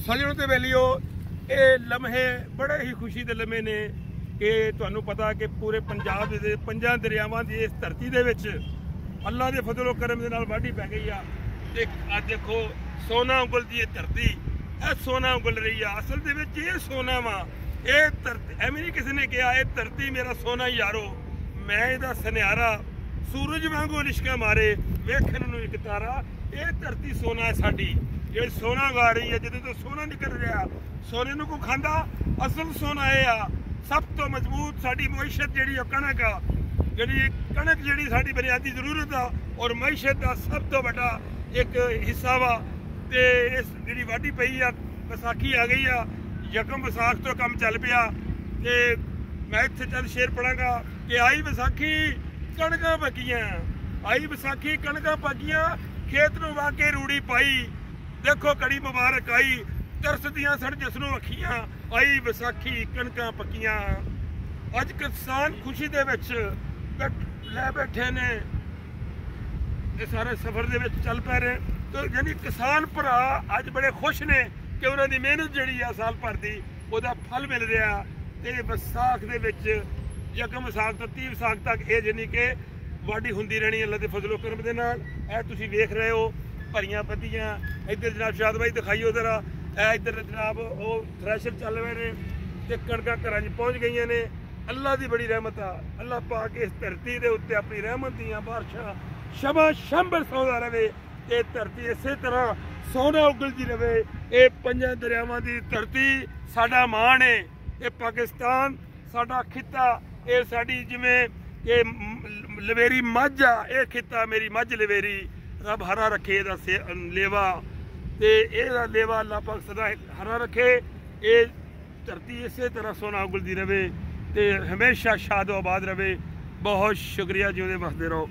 सजनों ते वैलियो ये लम्हे बड़े ही खुशी के लम्हे ने कि तुहानू पता कि पूरे पंजाब दे 5 दरियावां की इस धरती दे विच अल्लाह के फजलो करम दे नाल वाढी पै गई आ। ते आ देखो सोना उगलदी ये धरती है, सोना उगल रही है। असल दे विच ये सोना वा, ये धरती एवें नहीं किसी ने कहा ये धरती मेरा सोना यारो, मैं इहदा सुनहरा सूरज वांगू लिशका मारे वेखण नूं इक तारा। ये धरती सोना है साडी, ये सोना गा रही है। जिदे तो सोना निकल रहा, सोने नूं कोई खांदा? असल सोना ये आ सब तो मजबूत साडी मईशत जिहड़ी कणक आ, जिहड़ी कणक जिहड़ी साडी बुनियादी जरूरत आ और मईशत का सब तो वड्डा एक हिस्सा वा। ते इस जिहड़ी वाढी पई आ, विसाखी आ गई आ, यकम विसाख तो काम चल पिया। ते मैं इत्थे चल शेर पढ़ांगा कि आई विसाखी कणकां पक्कियां, आई विसाखी कणकां पक्कियां, खेत नूं वाके रूड़ी पाई, देखो कड़ी मुबारक आई, तरसदियां सड़ जिसनों अखियां, आई विसाखी कणकां पक्कियां। अज किसान खुशी दे विच लै बैठे ने, सारे सफर दे विच चल पै रहे। तो यानी किसान भरा अज बड़े खुश ने कि उन्होंने मेहनत जिहड़ी आ साल भर दी उहदा फल मिल रहा। ते विसाख दे विच यकम विसाख तो 30 विसाख तक ये यानी कि वाढी हुंदी रहनी अल्लाह दे फजलो करम दे नाल। ऐ तुसीं वेख रहे हो भरियां पत्तियां। इधर जनाब शाद भाई दिखाइयो जरा, इधर जनाब वो थ्रैशर चल रहे ने ते कणकां घरां च पहुंच गई ने। अल्लाह की बड़ी रहमत आ, अल्लाह पाक इस धरती के उत्ते अपनी रहमत दियां बारिशां शमा शम बरसाउंदा रहे। ये धरती इसे तरह सोना उगलती रहे। ये 5 दरियावां की धरती साडा मान है। ये पाकिस्तान साडा खिता, ये साडी जिवें ये लवेरी मझ आ, ये खिता मेरी मझ लवेरी, रब हरा रखे इहदा लेवा, ते इहदा लेवा अल्लाह पाक सदा हरा रखे। ये धरती इसे तरह सोना उगलती रहे ते हमेशा शाद आबाद रहे। बहुत शुक्रिया, जिउंदे वसदे रहो।